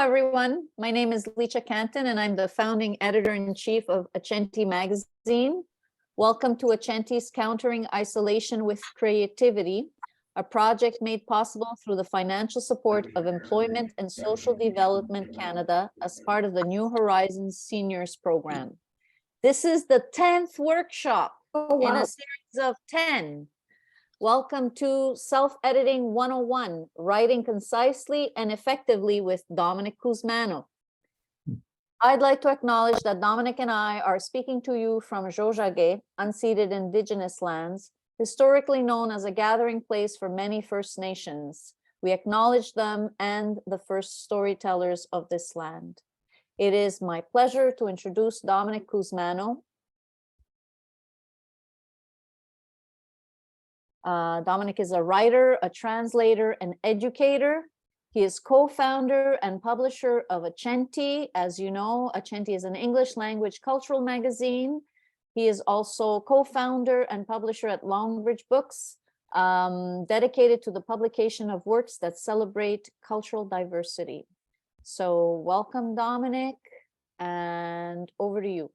everyone. My name is Licia Canton, and I'm the founding editor-in-chief of Accenti magazine. Welcome to Accenti's Countering Isolation with Creativity, a project made possible through the financial support of Employment and Social Development Canada as part of the New Horizons Seniors Program. This is the 10th workshop in a series of 10. Welcome to Self-Editing 101, Writing Concisely and Effectively with Domenic Cusmano. I'd like to acknowledge that Domenic and I are speaking to you from Jojage, unceded Indigenous lands, historically known as a gathering place for many First Nations. We acknowledge them and the first storytellers of this land. It is my pleasure to introduce Domenic Cusmano. Domenic is a writer, a translator, an educator. He is co-founder and publisher of Accenti. As you know, Accenti is an English language cultural magazine. He is also co-founder and publisher at Longbridge Books, dedicated to the publication of works that celebrate cultural diversity. So welcome, Domenic, and over to you.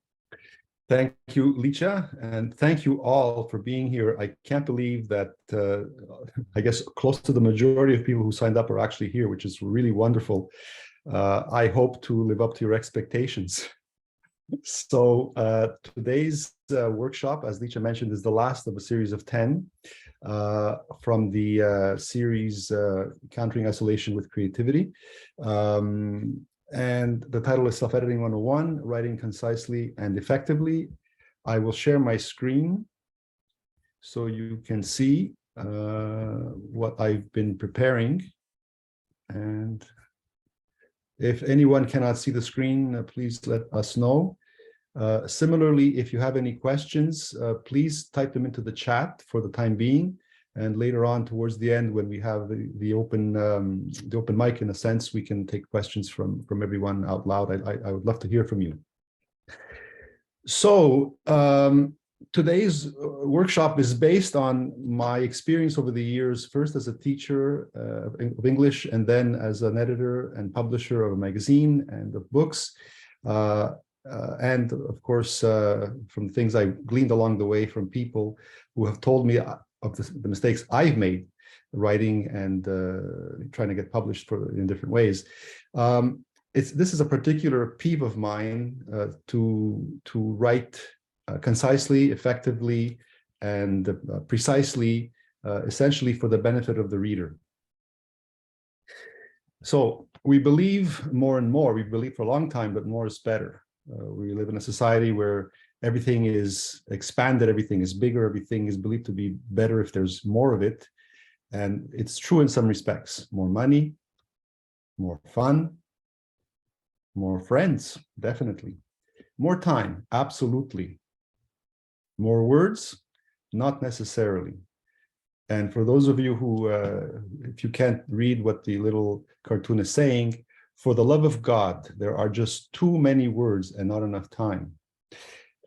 Thank you, Licia, and thank you all for being here. I can't believe that, I guess, close to the majority of people who signed up are actually here, which is really wonderful. I hope to live up to your expectations. So today's workshop, as Licia mentioned, is the last of a series of 10 from the series Countering Isolation with Creativity. And the title is Self-Editing 101, Writing Concisely and Effectively. I will share my screen so you can see what I've been preparing. And if anyone cannot see the screen, please let us know. Similarly, if you have any questions, please type them into the chat for the time being. And later on, towards the end, when we have the open mic, in a sense, we can take questions from everyone out loud. I would love to hear from you. So today's workshop is based on my experience over the years, first as a teacher of English, and then as an editor and publisher of a magazine and of books. And of course, from things I gleaned along the way from people who have told me of the mistakes I've made writing and trying to get published in different ways. This is a particular peeve of mine to write concisely, effectively, and precisely, essentially for the benefit of the reader. So we believe more and more, we believe for a long time, but more is better. We live in a society where everything is expanded, everything is bigger, everything is believed to be better if there's more of it. And it's true in some respects. More money, more fun, more friends, definitely. More time, absolutely. More words, not necessarily. And for those of you who, if you can't read what the little cartoon is saying, for the love of God, there are just too many words and not enough time.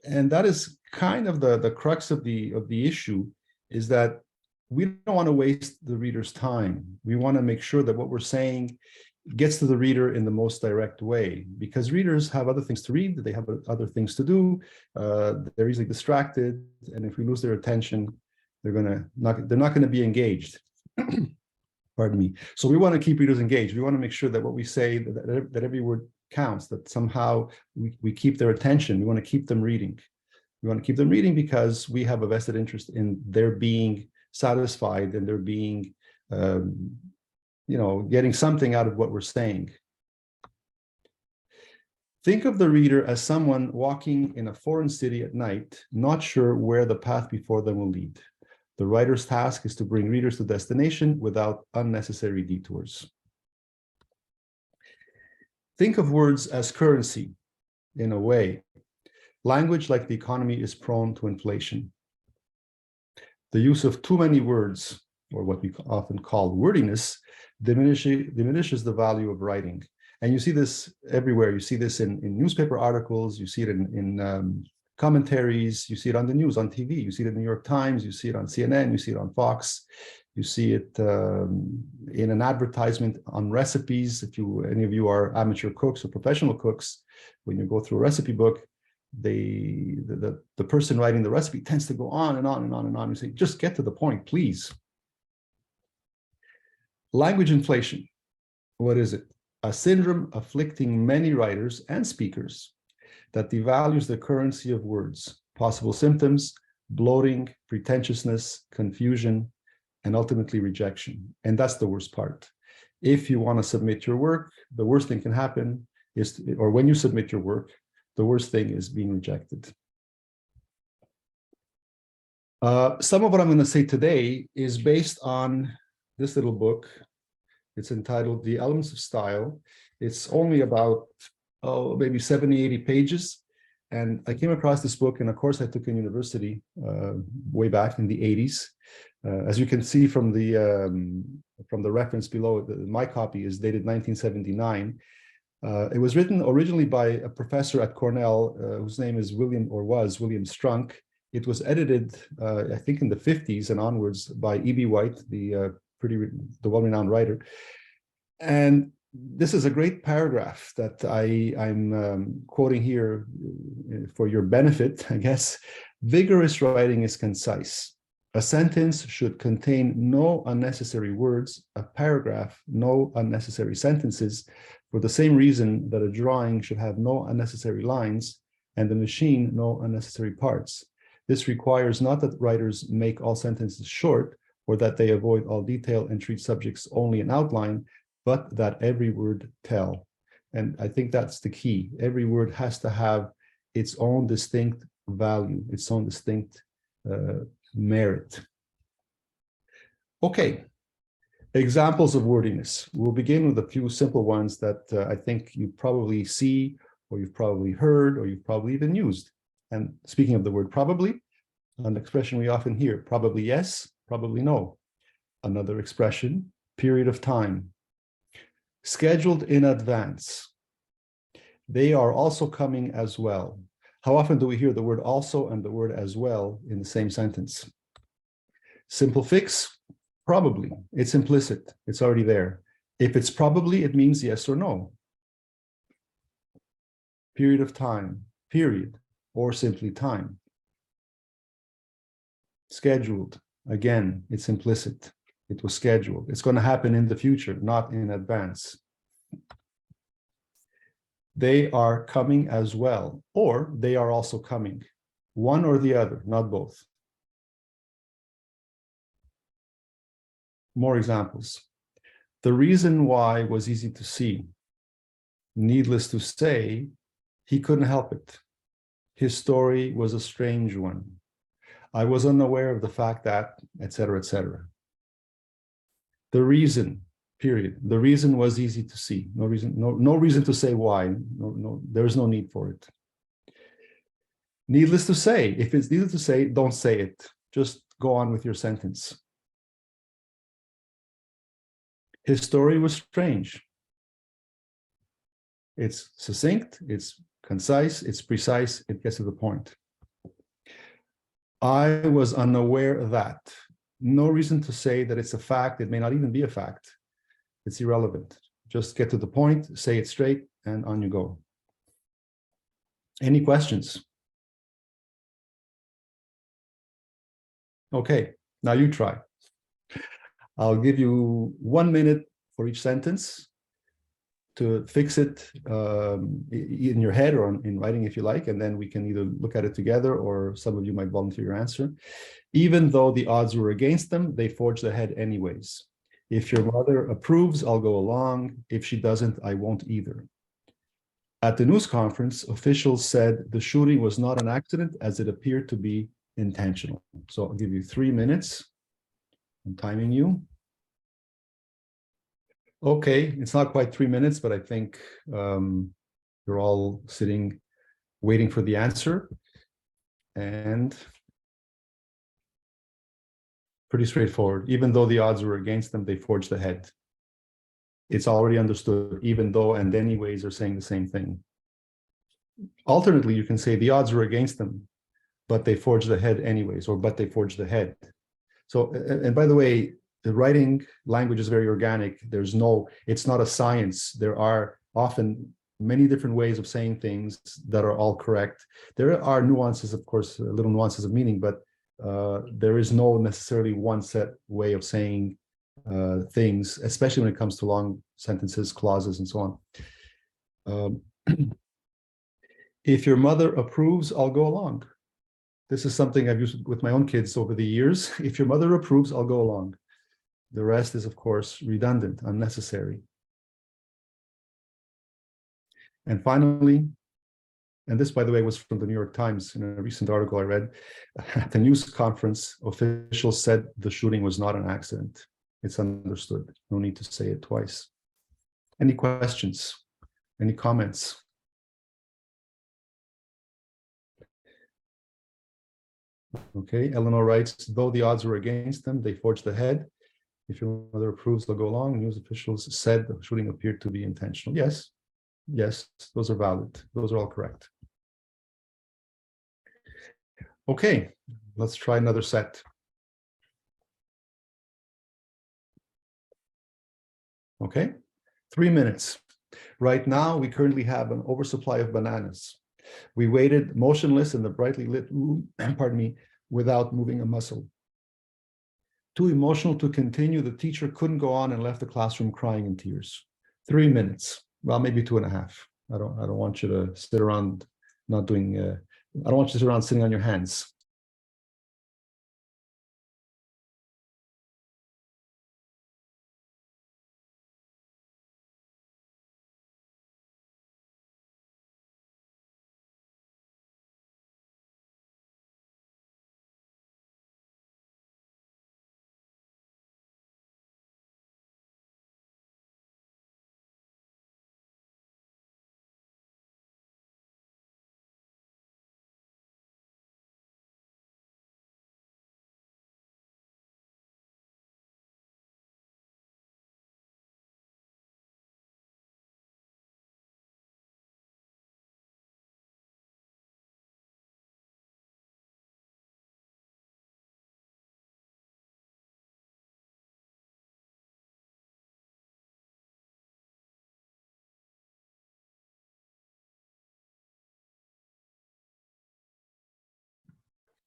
And that is kind of the crux of the issue, is that we don't want to waste the reader's time. We want to make sure that what we're saying gets to the reader in the most direct way, because readers have other things to read, they have other things to do, they're easily distracted, and if we lose their attention, they're not going to be engaged. Pardon me. So we want to keep readers engaged. We want to make sure that what we say, that every word counts, that somehow we keep their attention. We want to keep them reading. We want to keep them reading because we have a vested interest in their being satisfied and their being, getting something out of what we're saying. Think of the reader as someone walking in a foreign city at night, not sure where the path before them will lead. The writer's task is to bring readers to destination without unnecessary detours. Think of words as currency, in a way. Language, like the economy, is prone to inflation. The use of too many words, or what we often call wordiness, diminishes the value of writing. And you see this everywhere. You see this in newspaper articles, you see it in commentaries, you see it on the news, on TV, you see it in the New York Times, you see it on CNN, you see it on Fox. You see it in an advertisement on recipes. If any of you are amateur cooks or professional cooks, when you go through a recipe book, the person writing the recipe tends to go on and on and on and on. You say, just get to the point, please. Language inflation. What is it? A syndrome afflicting many writers and speakers that devalues the currency of words. Possible symptoms: bloating, pretentiousness, confusion, and ultimately rejection. And that's the worst part. If you want to submit your work, the worst thing can happen is, or when you submit your work, the worst thing is being rejected. Some of what I'm going to say today is based on this little book. It's entitled The Elements of Style. It's only about, maybe 70, 80 pages. And I came across this book in a course I took in university way back in the 80s. As you can see from the reference below, my copy is dated 1979. It was written originally by a professor at Cornell, whose name is William Strunk. It was edited, I think, in the 50s and onwards by E.B. White, the well-renowned writer. And this is a great paragraph that I'm quoting here for your benefit, I guess. Vigorous writing is concise. A sentence should contain no unnecessary words, a paragraph no unnecessary sentences, for the same reason that a drawing should have no unnecessary lines and the machine no unnecessary parts. This requires not that writers make all sentences short or that they avoid all detail and treat subjects only in outline, but that every word tell. And I think that's the key. Every word has to have its own distinct value, its own distinct merit. Okay, examples of wordiness. We'll begin with a few simple ones that I think you probably see, or you've probably heard, or you've probably even used. And speaking of the word probably, an expression we often hear: probably yes, probably no. Another expression: period of time. Scheduled in advance. They are also coming as well. How often do we hear the word also and the word as well in the same sentence? Simple fix: probably. It's implicit. It's already there. If it's probably, it means yes or no. Period of time, period, or simply time. Scheduled. Again, it's implicit. It was scheduled. It's going to happen in the future, not in advance. They are coming as well, or they are also coming. One or the other, not both. More examples. The reason why was easy to see. Needless to say, he couldn't help it. His story was a strange one. I was unaware of the fact that, etc., etc. The reason, period. The reason was easy to see. No reason to say why. There's no need for it. Needless to say, if it's needless to say, don't say it. Just go on with your sentence. His story was strange. It's succinct, it's concise, it's precise, it gets to the point. I was unaware of that. No reason to say that it's a fact. It may not even be a fact. It's irrelevant. Just get to the point, say it straight, and on you go. Any questions? Okay, now you try. I'll give you 1 minute for each sentence to fix it in your head or in writing if you like, and then we can either look at it together or some of you might volunteer your answer. Even though the odds were against them, they forged ahead anyways. If your mother approves, I'll go along. If she doesn't, I won't either. At the news conference, officials said the shooting was not an accident as it appeared to be intentional. So I'll give you 3 minutes. I'm timing you. Okay, it's not quite 3 minutes, but I think you're all sitting, waiting for the answer. And pretty straightforward. Even though the odds were against them, they forged ahead. It's already understood. Even though and anyways are saying the same thing. Alternately, you can say the odds were against them, but they forged ahead anyways, or but they forged ahead. So, and by the way, the writing language is very organic. It's not a science. There are often many different ways of saying things that are all correct. There are nuances, of course, little nuances of meaning, but there is no necessarily one set way of saying things, especially when it comes to long sentences, clauses, and so on. If your mother approves, I'll go along. This is something I've used with my own kids over the years. If your mother approves, I'll go along. The rest is, of course, redundant, unnecessary. And finally, and this, by the way, was from the New York Times in a recent article I read, at the news conference, officials said the shooting was not an accident. It's understood. No need to say it twice. Any questions? Any comments? Okay, Eleanor writes, though the odds were against them, they forged ahead. If your mother approves, they'll go along. News officials said the shooting appeared to be intentional. Yes, yes, those are valid. Those are all correct. Okay, let's try another set. Okay, 3 minutes. Right now, we currently have an oversupply of bananas. We waited motionless in the brightly lit room, pardon me, without moving a muscle. Too emotional to continue, the teacher couldn't go on and left the classroom crying in tears. 3 minutes, well, maybe 2.5. I don't want you to sit around not doing, I don't want you to sit around sitting on your hands.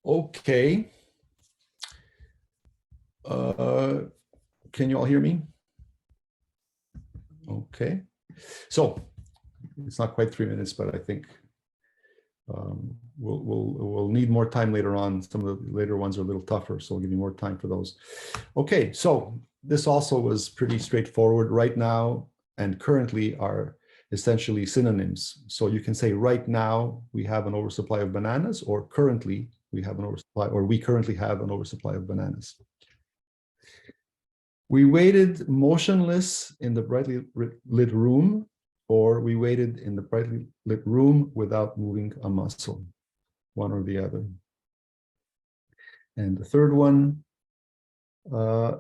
Okay. Can you all hear me? Okay. So it's not quite 3 minutes, but I think we'll need more time later on. Some of the later ones are a little tougher, so we'll give you more time for those. Okay, so this also was pretty straightforward. Right now and currently are essentially synonyms. So you can say right now we have an oversupply of bananas, or currently we have an oversupply, or we currently have an oversupply of bananas. We waited motionless in the brightly lit room, or we waited in the brightly lit room without moving a muscle, one or the other. And the third one, I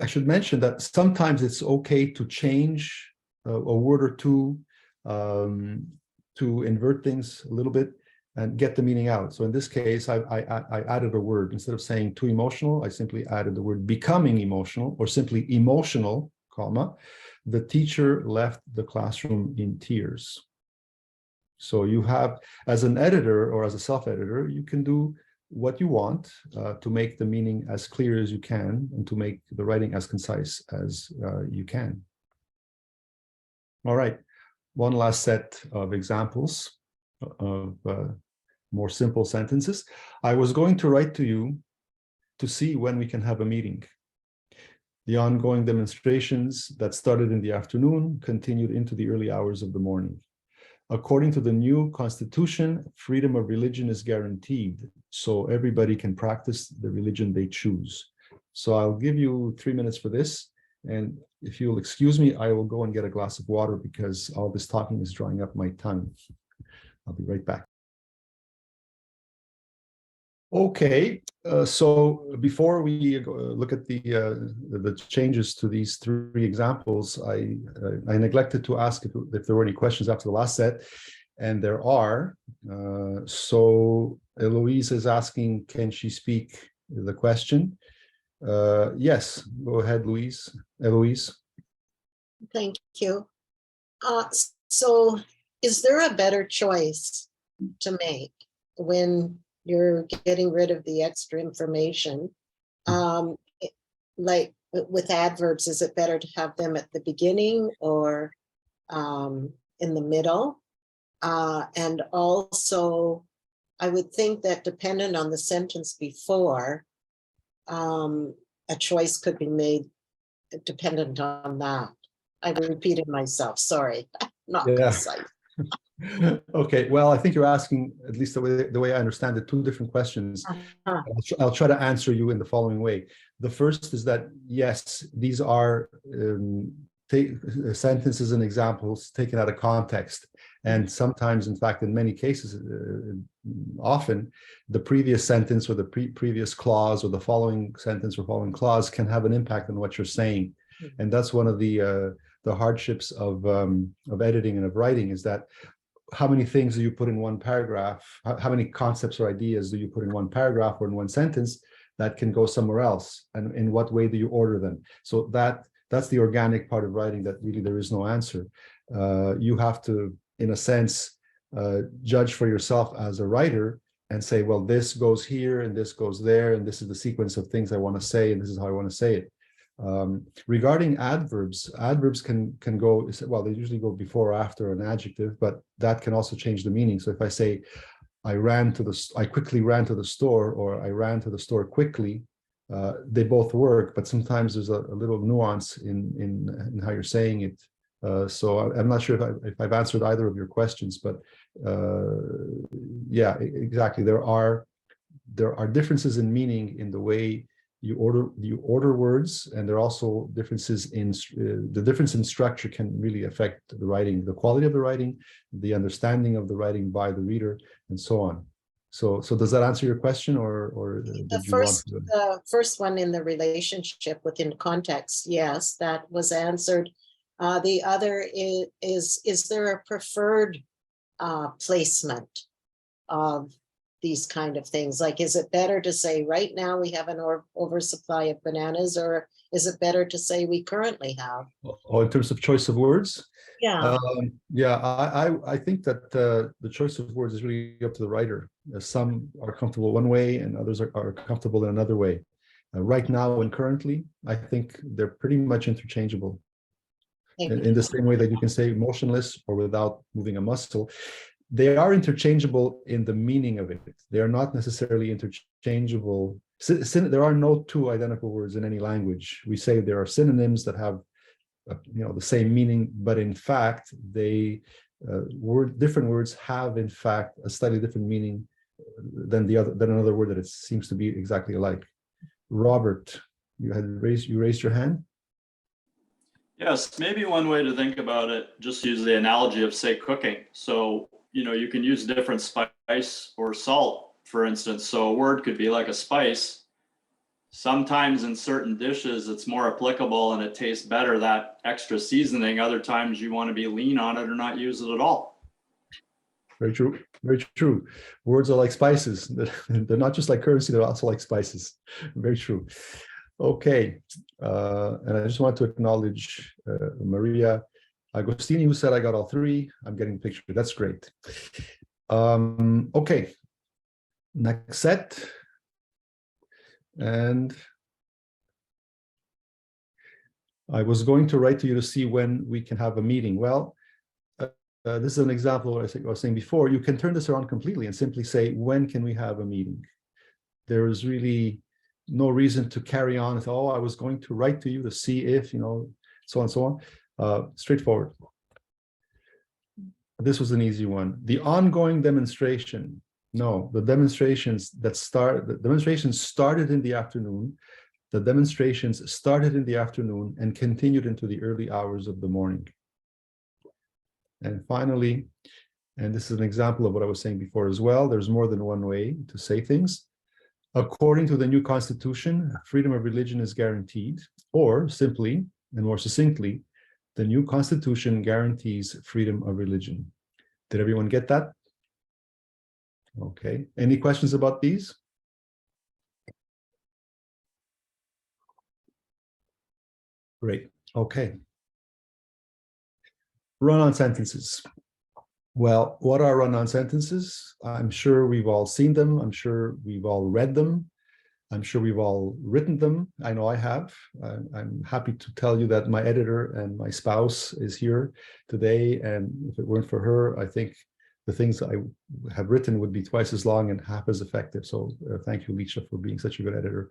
should mention that sometimes it's okay to change a word or two, to invert things a little bit and get the meaning out. So in this case, I added a word. Instead of saying too emotional, I simply added the word becoming emotional, or simply emotional, comma. The teacher left the classroom in tears. So you have, as an editor or as a self-editor, you can do what you want to make the meaning as clear as you can and to make the writing as concise as you can. All right, one last set of examples of more simple sentences. I was going to write to you to see when we can have a meeting. The ongoing demonstrations that started in the afternoon continued into the early hours of the morning. According to the new constitution, freedom of religion is guaranteed, so everybody can practice the religion they choose. So I'll give you 3 minutes for this, and if you'll excuse me, I will go and get a glass of water because all this talking is drying up my tongue. I'll be right back. Okay, so before we look at the changes to these 3 examples, I neglected to ask if there were any questions after the last set, and there are. So Eloise is asking, can she speak the question? Yes, go ahead, Eloise. Thank you. So is there a better choice to make when you're getting rid of the extra information? Like with adverbs, is it better to have them at the beginning or in the middle? And also, I would think that dependent on the sentence before, a choice could be made dependent on that. I repeated myself, sorry, not concise. Okay, well, I think you're asking, at least the way I understand it, two different questions. I'll try to answer you in the following way. The first is that, yes, these are sentences and examples taken out of context. And sometimes, in fact, in many cases, often, the previous sentence or the previous clause or the following sentence or following clause can have an impact on what you're saying. And that's one of the hardships of editing and of writing, is that how many things do you put in one paragraph? How many concepts or ideas do you put in one paragraph or in one sentence that can go somewhere else? And in what way do you order them? So that's the organic part of writing that really there is no answer. You have to, in a sense, judge for yourself as a writer and say, well, this goes here and this goes there, and this is the sequence of things I want to say, and this is how I want to say it. Regarding adverbs can go, well, they usually go before or after an adjective, but that can also change the meaning. So if I say, I quickly ran to the store, or I ran to the store quickly, they both work, but sometimes there's a little nuance in how you're saying it. So I'm not sure if I've answered either of your questions, but yeah, exactly. There are differences in meaning in the way you order words, and there are also differences in the difference in structure can really affect the writing, the quality of the writing, the understanding of the writing by the reader, and so on. So does that answer your question, or did you want to? The first one in the relationship within context, yes, that was answered. The other is there a preferred placement of these kind of things? Like, is it better to say right now we have an oversupply of bananas, or is it better to say we currently have? Oh, in terms of choice of words? Yeah. Yeah, I think that the choice of words is really up to the writer. Some are comfortable one way and others are comfortable in another way. Right now and currently, I think they're pretty much interchangeable. In the same way that you can say motionless or without moving a muscle. They are interchangeable in the meaning of it. They are not necessarily interchangeable. There are no two identical words in any language. We say there are synonyms that have the same meaning, but in fact, different words have in fact a slightly different meaning than another word that it seems to be exactly alike. Robert, you raised your hand? Yes, maybe one way to think about it, just use the analogy of, say, cooking. So, you can use different spice or salt, for instance. So a word could be like a spice. Sometimes in certain dishes, it's more applicable and it tastes better, that extra seasoning. Other times you want to be lean on it or not use it at all. Very true. Very true. Words are like spices. They're not just like currency, they're also like spices. Very true. Okay. And I just want to acknowledge Maria Agostini, who said I got all three. I'm getting the picture. That's great. Okay. Next set. And I was going to write to you to see when we can have a meeting. Well, this is an example of what I was saying before. You can turn this around completely and simply say, when can we have a meeting? There is really no reason to carry on with, I was going to write to you to see if, so on and so on. Straightforward. This was an easy one. The ongoing demonstration. No, the demonstrations started in the afternoon. The demonstrations started in the afternoon and continued into the early hours of the morning. And finally, and this is an example of what I was saying before as well, there's more than one way to say things. According to the new constitution, freedom of religion is guaranteed, or simply and more succinctly, the new constitution guarantees freedom of religion. Did everyone get that? Okay. Any questions about these? Great. Okay. Run-on sentences. Well, what are run-on sentences? I'm sure we've all seen them. I'm sure we've all read them. I'm sure we've all written them. I know I have. I'm happy to tell you that my editor and my spouse is here today. And if it weren't for her, I think the things I have written would be twice as long and half as effective. So thank you, Licia, for being such a good editor.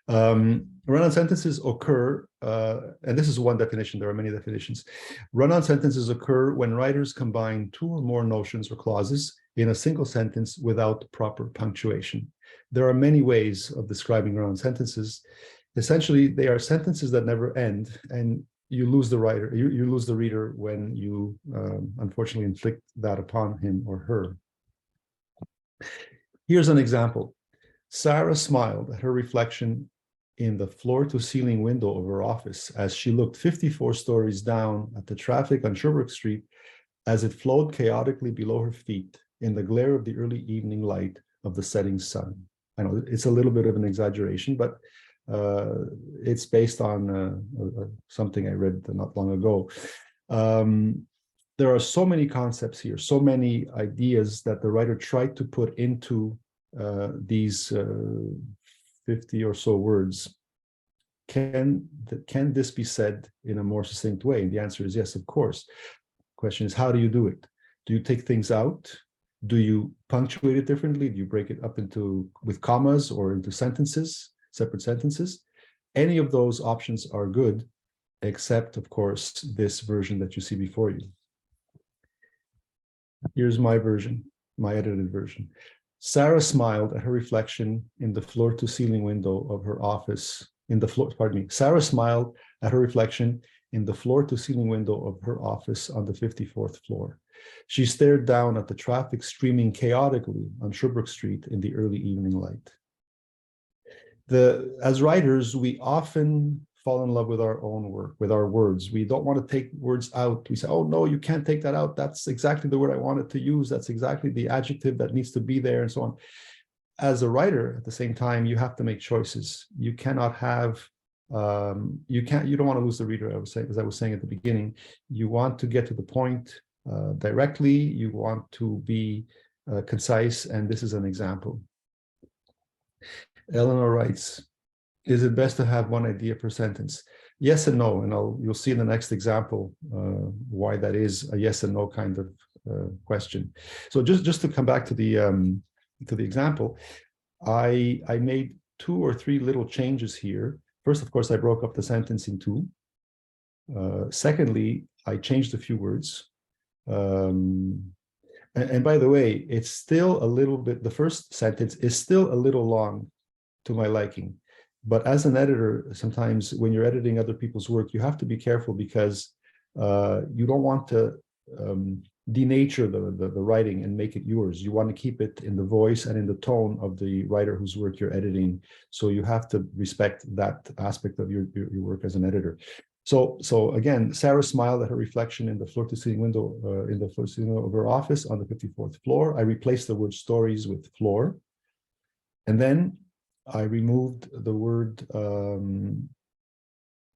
Run-on sentences occur, and this is one definition, there are many definitions. Run-on sentences occur when writers combine two or more notions or clauses in a single sentence without proper punctuation. There are many ways of describing run-on sentences. Essentially, they are sentences that never end, and you lose the writer, you lose the reader when you unfortunately inflict that upon him or her. Here's an example. Sarah smiled at her reflection in the floor-to-ceiling window of her office as she looked 54 stories down at the traffic on Sherbrooke Street as it flowed chaotically below her feet in the glare of the early evening light of the setting sun. I know it's a little bit of an exaggeration, but it's based on something I read not long ago. There are so many concepts here, so many ideas that the writer tried to put into these 50 or so words. Can this be said in a more succinct way? And the answer is yes, of course. The question is, how do you do it? Do you take things out? Do you punctuate it differently? Do you break it up with commas or into sentences, separate sentences? Any of those options are good, except, of course, this version that you see before you. Here's my version, my edited version. Sarah smiled at her reflection in the floor-to-ceiling window of her office. Sarah smiled at her reflection in the floor-to-ceiling window of her office on the 54th floor. She stared down at the traffic streaming chaotically on Sherbrooke Street in the early evening light. As writers, we often fall in love with our own work, with our words. We don't want to take words out. We say, oh, no, you can't take that out. That's exactly the word I wanted to use. That's exactly the adjective that needs to be there, and so on. As a writer, at the same time, you have to make choices. You cannot have, you don't want to lose the reader, as I was saying at the beginning. You want to get to the point directly. You want to be concise, and this is an example. Eleanor writes, is it best to have one idea per sentence? Yes and no, and you'll see in the next example why that is a yes and no kind of question. So just to come back to the example, I made 2 or 3 little changes here. First, of course, I broke up the sentence in 2. Secondly, I changed a few words. And by the way, it's still a little bit, the first sentence is still a little long to my liking. But as an editor, sometimes when you're editing other people's work, you have to be careful because you don't want to denature the writing and make it yours. You want to keep it in the voice and in the tone of the writer whose work you're editing. So you have to respect that aspect of your work as an editor. So again, Sarah smiled at her reflection in the floor-to-ceiling window of her office on the 54th floor. I replaced the word stories with floor. And then I removed the word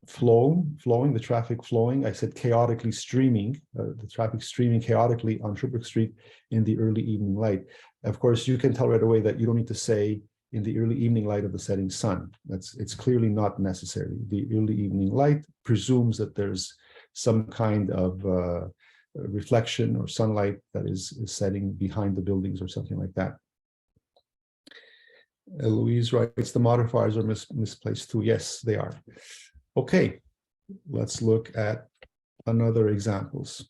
flowing, the traffic flowing. I said chaotically streaming, the traffic streaming chaotically on Sherbrooke Street in the early evening light. Of course, you can tell right away that you don't need to say in the early evening light of the setting sun. It's clearly not necessary. The early evening light presumes that there's some kind of reflection or sunlight that is setting behind the buildings or something like that. Louise writes, the modifiers are misplaced too. Yes, they are. Okay, let's look at another examples.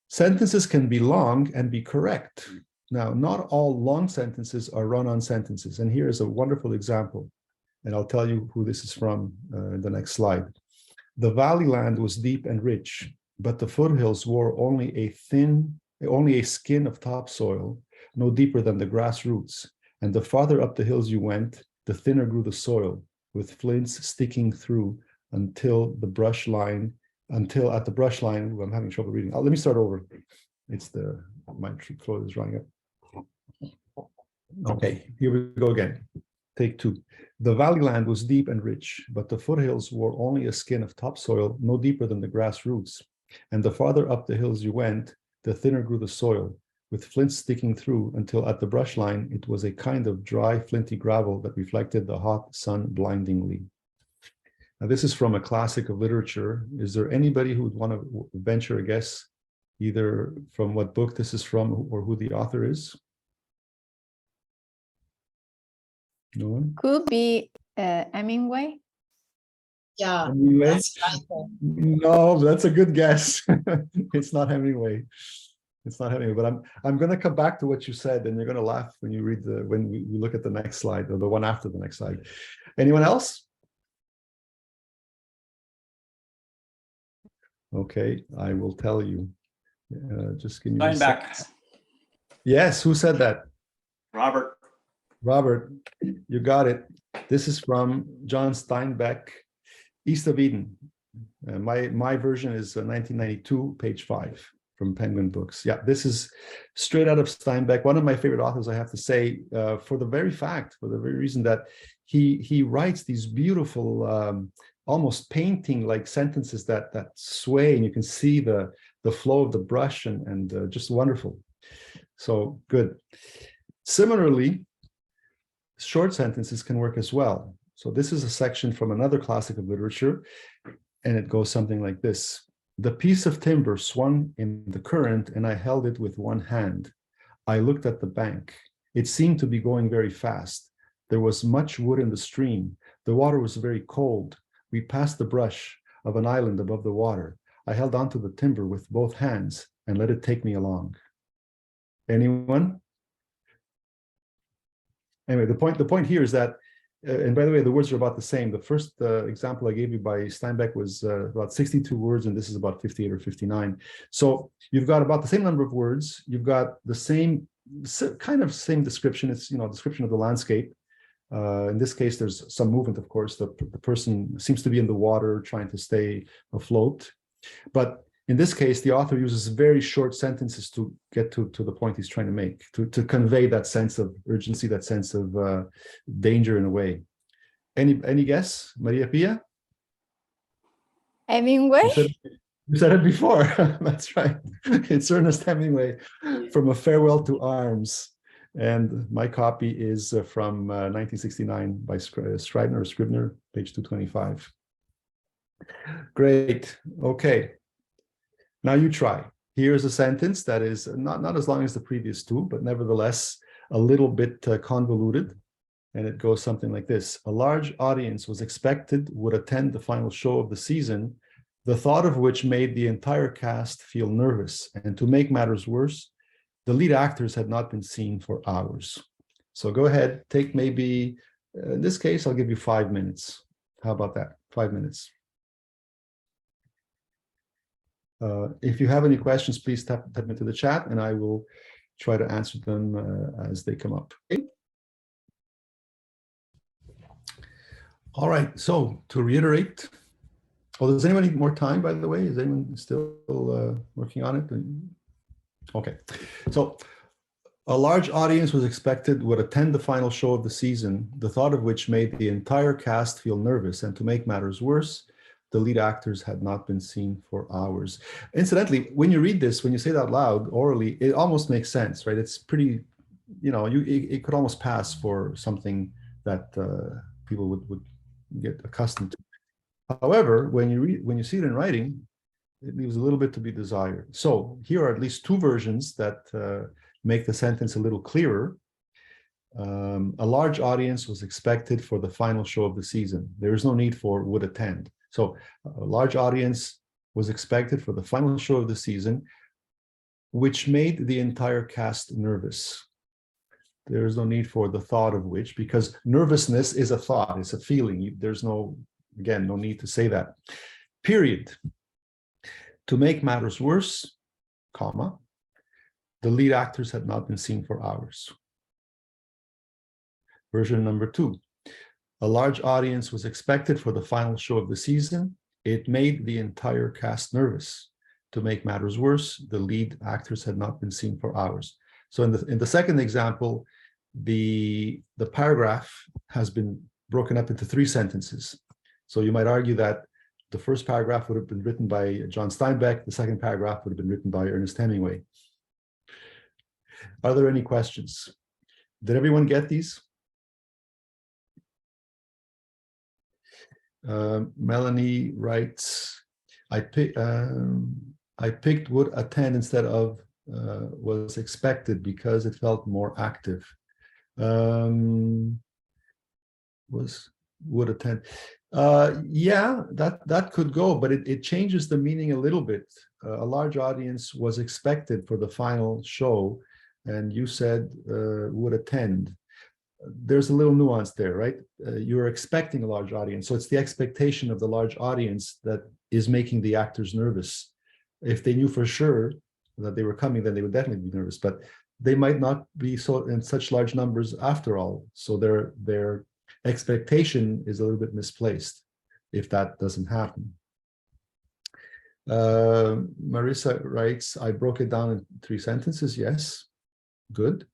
Sentences can be long and be correct. Now, not all long sentences are run-on sentences. And here is a wonderful example. And I'll tell you who this is from in the next slide. The valley land was deep and rich, but the foothills wore only a skin of topsoil, no deeper than the grass roots. And the farther up the hills you went, the thinner grew the soil, with flints sticking through until at the brush line, I'm having trouble reading. Let me start over. My throat is drying up. Okay, here we go again. Take 2. The valley land was deep and rich, but the foothills wore only a skin of topsoil no deeper than the grass roots. And the farther up the hills you went, the thinner grew the soil, with flints sticking through until at the brush line, it was a kind of dry, flinty gravel that reflected the hot sun blindingly. Now, this is from a classic of literature. Is there anybody who would want to venture a guess, either from what book this is from or who the author is? No one? Could be Hemingway. Yeah, Hemingway? that's what I think. No, that's a good guess. It's not Hemingway. It's not Hemingway, but I'm going to come back to what you said, and you're going to laugh when you read when we look at the next slide, or the one after the next slide. Anyone else? Okay, I will tell you. Just give me a Steinbeck. second. Yes, who said that? Robert. Robert, you got it. This is from John Steinbeck, East of Eden. My version is 1992, page 5 from Penguin Books. Yeah, this is straight out of Steinbeck. One of my favorite authors, I have to say, for the very reason that he writes these beautiful, almost painting-like sentences that sway, and you can see the flow of the brush, and just wonderful. So good. Similarly, short sentences can work as well. So this is a section from another classic of literature, and it goes something like this. The piece of timber swung in the current, and I held it with one hand. I looked at the bank. It seemed to be going very fast. There was much wood in the stream. The water was very cold. We passed the brush of an island above the water. I held onto the timber with both hands and let it take me along. Anyone? Anyway, the point here is that, and by the way, the words are about the same. The first example I gave you by Steinbeck was about 62 words, and this is about 58 or 59. So you've got about the same number of words. You've got the same description. It's, description of the landscape. In this case, there's some movement, of course. The person seems to be in the water trying to stay afloat. But in this case, the author uses very short sentences to get to the point he's trying to make, to convey that sense of urgency, that sense of danger in a way. Any guess, Maria Pia? Hemingway? You said it before. That's right. It's Ernest Hemingway, From a Farewell to Arms. And my copy is from 1969 by Scribner, page 225. Great. Okay. Now you try. Here's a sentence that is not as long as the previous two, but nevertheless a little bit convoluted. And it goes something like this. A large audience was expected would attend the final show of the season, the thought of which made the entire cast feel nervous. And to make matters worse, the lead actors had not been seen for hours. So go ahead, take maybe, in this case, I'll give you 5 minutes. How about that? 5 minutes. If you have any questions, please type them into the chat, and I will try to answer them as they come up. Okay? All right, so to reiterate, does anyone need more time, by the way? Is anyone still working on it? Okay, so a large audience was expected would attend the final show of the season, the thought of which made the entire cast feel nervous, and to make matters worse, the lead actors had not been seen for hours. Incidentally, when you read this, when you say that out loud, orally, it almost makes sense, right? It's pretty, it could almost pass for something that people would get accustomed to. However, when you see it in writing, it leaves a little bit to be desired. So here are at least two versions that make the sentence a little clearer. A large audience was expected for the final show of the season. There is no need for would attend. So a large audience was expected for the final show of the season, which made the entire cast nervous. There is no need for the thought of which, because nervousness is a thought, it's a feeling. There's no need to say that. Period. To make matters worse, comma, the lead actors had not been seen for hours. Version number 2. A large audience was expected for the final show of the season. It made the entire cast nervous. To make matters worse, the lead actors had not been seen for hours. So in the second example, the paragraph has been broken up into 3 sentences. So you might argue that the first paragraph would have been written by John Steinbeck, the second paragraph would have been written by Ernest Hemingway. Are there any questions? Did everyone get these? Melanie writes, I picked would attend instead of was expected because it felt more active. Would attend. Yeah, that could go, but it changes the meaning a little bit. A large audience was expected for the final show, and you said would attend. There's a little nuance there, right? You're expecting a large audience, so it's the expectation of the large audience that is making the actors nervous. If they knew for sure that they were coming, then they would definitely be nervous, but they might not be so in such large numbers after all. So their expectation is a little bit misplaced if that doesn't happen. Marissa writes, I broke it down in 3 sentences. Yes, good.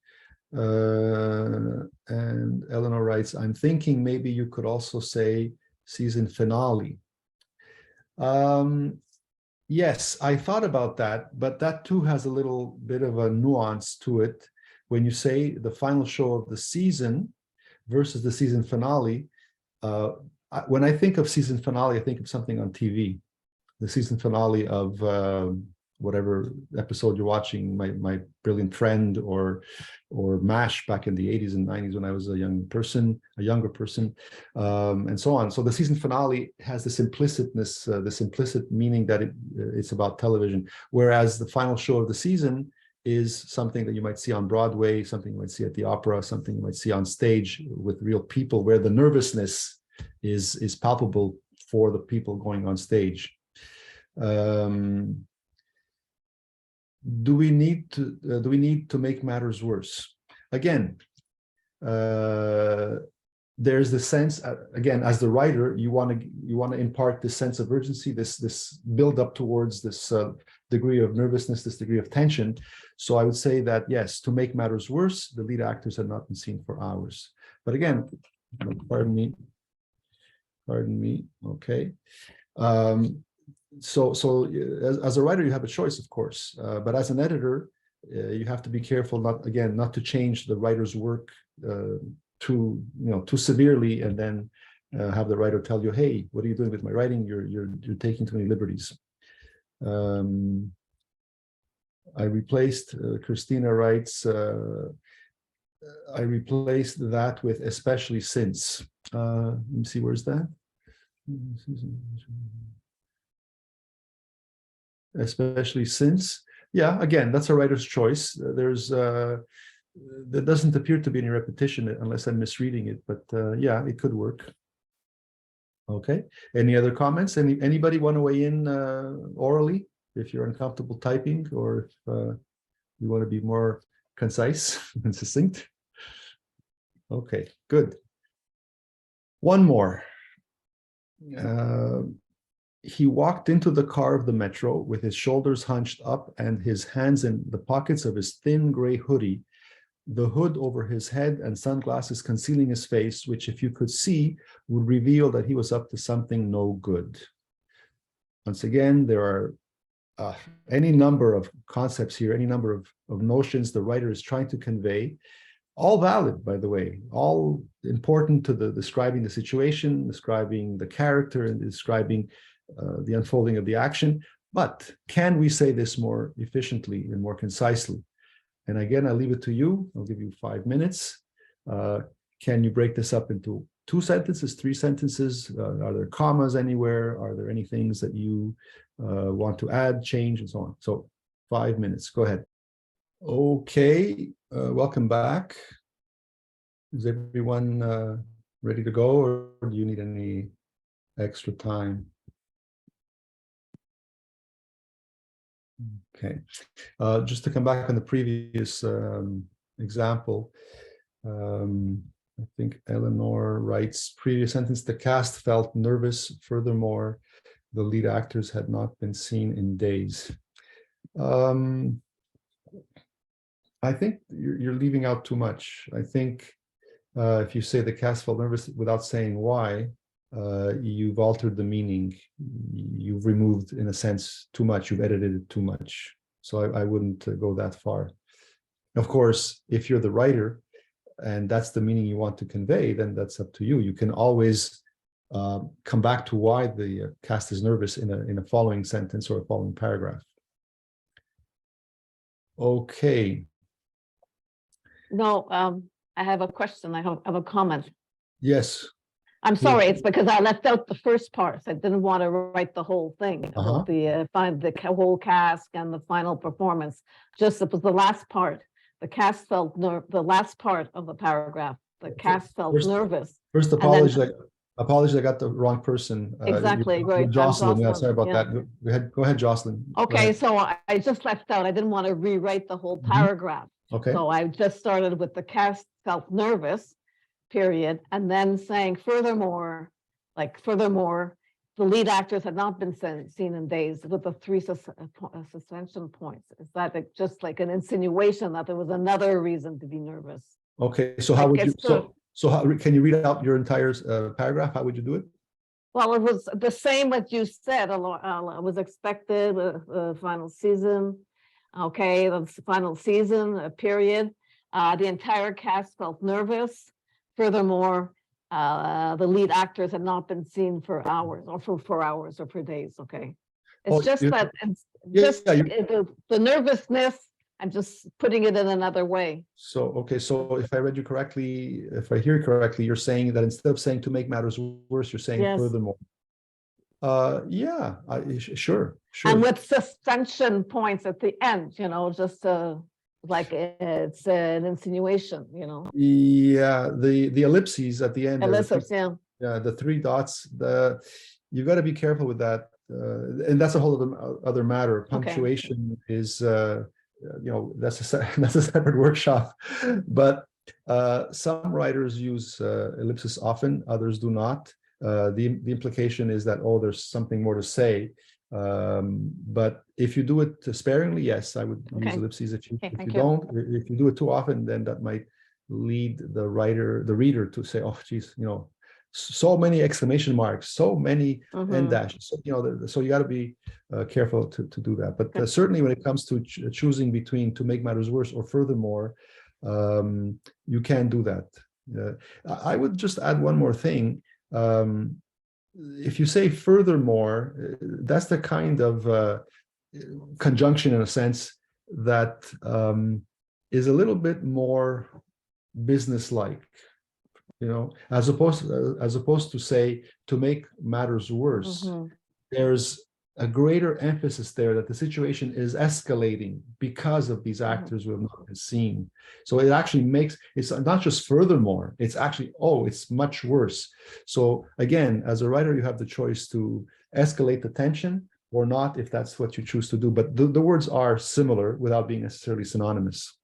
And Eleanor writes, I'm thinking maybe you could also say season finale. Yes, I thought about that, but that too has a little bit of a nuance to it. When you say the final show of the season versus the season finale, when I think of season finale, I think of something on TV. The season finale of whatever episode you're watching, My Brilliant Friend or MASH back in the 80s and 90s when I was a younger person, and so on. So the season finale has this implicitness, this implicit meaning that it's about television, whereas the final show of the season is something that you might see on Broadway, something you might see at the opera, something you might see on stage with real people, where the nervousness is palpable for the people going on stage. Do we need to make matters worse? Again, there's the sense, again, as the writer, you want to impart this sense of urgency, this build up towards this degree of nervousness, this degree of tension. So I would say that yes, to make matters worse, the lead actors had not been seen for hours. But again, pardon me. Okay. So as a writer, you have a choice, of course, but as an editor, you have to be careful not to change the writer's work too severely, and then have the writer tell you, hey, what are you doing with my writing? You're taking too many liberties. I replaced, Christina writes, I replaced that with especially since. Let me see, where's that? Especially since, yeah, again, that's a writer's choice. There doesn't appear to be any repetition unless I'm misreading it, but yeah, it could work. Okay, any other comments? Anybody want to weigh in orally if you're uncomfortable typing, or if you want to be more concise and succinct? Okay, good. One more. He walked into the car of the metro with his shoulders hunched up and his hands in the pockets of his thin gray hoodie, the hood over his head and sunglasses concealing his face, which if you could see would reveal that he was up to something no good. Once again, there are any number of concepts here, any number of notions the writer is trying to convey, all valid, by the way, all important to describing the situation, describing the character, and describing the unfolding of the action. But can we say this more efficiently and more concisely? And again, I leave it to you. I'll give you 5 minutes. Can you break this up into 2 sentences, 3 sentences? Are there commas anywhere? Are there any things that you want to add, change, and so on? So 5 minutes. Go ahead. Okay, welcome back. Is everyone ready to go, or do you need any extra time? Okay, just to come back on the previous example, I think Eleanor writes, previous sentence, the cast felt nervous. Furthermore, the lead actors had not been seen in days. I think you're leaving out too much. I think if you say the cast felt nervous without saying why, you've altered the meaning. You've removed, in a sense, too much. You've edited it too much. So I wouldn't go that far. Of course, if you're the writer and that's the meaning you want to convey, then that's up to you. You can always come back to why the cast is nervous in a following sentence or a following paragraph. Okay. No, I have a question. I have a comment. Yes. I'm sorry, it's because I left out the first part. I didn't want to write the whole thing about the whole cast and the final performance. Just it was the last part. The cast felt the last part of the paragraph. The cast felt nervous. First, apologies. Apologies, I got the wrong person. Exactly, right. Jocelyn. Yeah, sorry about that. Go ahead, Jocelyn. Okay, so I just left out. I didn't want to rewrite the whole paragraph. Okay. So I just started with the cast felt nervous, period, and then saying furthermore, the lead actors had not been seen in days with the 3 suspension points. Is that just like an insinuation that there was another reason to be nervous? Okay, so how would you, so how, can you read out your entire paragraph? How would you do it? Well, it was the same what you said. It was expected, the final season. Okay, the final season, period. The entire cast felt nervous. Furthermore, the lead actors had not been seen for hours or for 4 hours or for days. Okay, it's just that it's the nervousness. I'm just putting it in another way. So, okay, so if I read you correctly, if I hear correctly, you're saying that instead of saying to make matters worse, you're saying furthermore. Yeah, sure. And with suspension points at the end, just like it's an insinuation, Yeah, the ellipses at the end. Ellipses, yeah, the 3 dots. You got to be careful with that, and that's a whole other matter. Punctuation is, that's a separate workshop. But some writers use ellipsis often, others do not. The implication is that, oh, there's something more to say. But if you do it sparingly, yes, I would use ellipses. If you do it too often, then that might lead the reader to say, oh, geez, so many exclamation marks, so many end dashes. So you got to be careful to do that. But certainly when it comes to choosing between to make matters worse or furthermore, you can do that. I would just add one more thing. If you say furthermore, that's the kind of conjunction, in a sense, that is a little bit more businesslike, as opposed to say to make matters worse. There's a greater emphasis there that the situation is escalating because of these actors who have not been seen. So it actually it's not just furthermore, it's actually, it's much worse. So again, as a writer, you have the choice to escalate the tension or not, if that's what you choose to do. But the words are similar without being necessarily synonymous.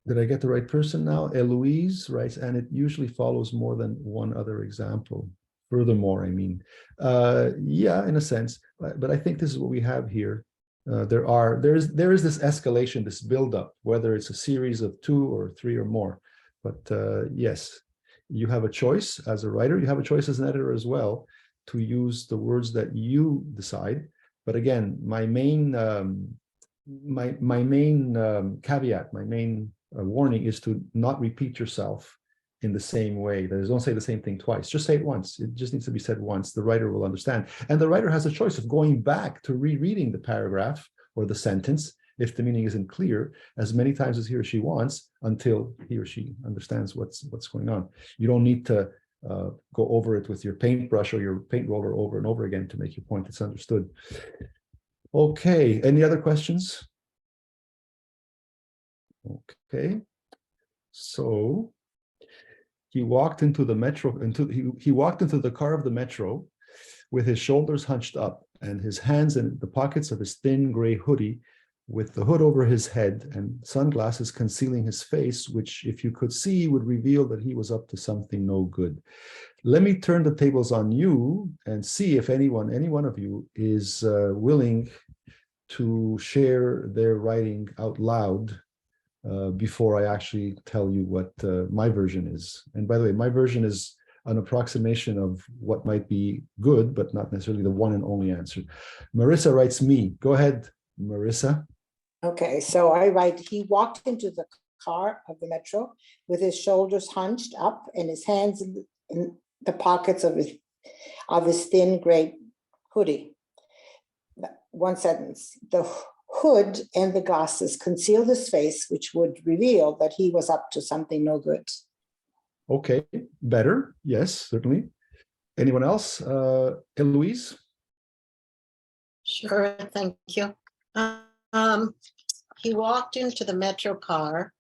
Did I get the right person now? Eloise writes, and it usually follows more than one other example. Furthermore, I mean, yeah, in a sense, but I think this is what we have here. There is this escalation, this buildup, whether it's a series of 2 or 3 or more. But yes, you have a choice as a writer. You have a choice as an editor as well to use the words that you decide. But again, my main caveat, my main warning is to not repeat yourself in the same way. That is, don't say the same thing twice. Just say it once. It just needs to be said once. The writer will understand. And the writer has a choice of going back to rereading the paragraph or the sentence if the meaning isn't clear as many times as he or she wants until he or she understands what's going on. You don't need to go over it with your paintbrush or your paint roller over and over again to make your point. It's understood. Okay. Any other questions? Okay. So he walked into the metro, he walked into the car of the metro with his shoulders hunched up and his hands in the pockets of his thin gray hoodie with the hood over his head and sunglasses concealing his face, which if you could see would reveal that he was up to something no good. Let me turn the tables on you and see if any one of you is willing to share their writing out loud before I actually tell you what my version is. And by the way, my version is an approximation of what might be good, but not necessarily the one and only answer. Marissa writes me. Go ahead, Marissa. Okay, so I write, he walked into the car of the metro with his shoulders hunched up and his hands in the pockets of his thin gray hoodie. One sentence, the hood and the glasses concealed his face, which would reveal that he was up to something no good. Okay, better. Yes, certainly. Anyone else? Eloise? Sure, thank you. He walked into the metro car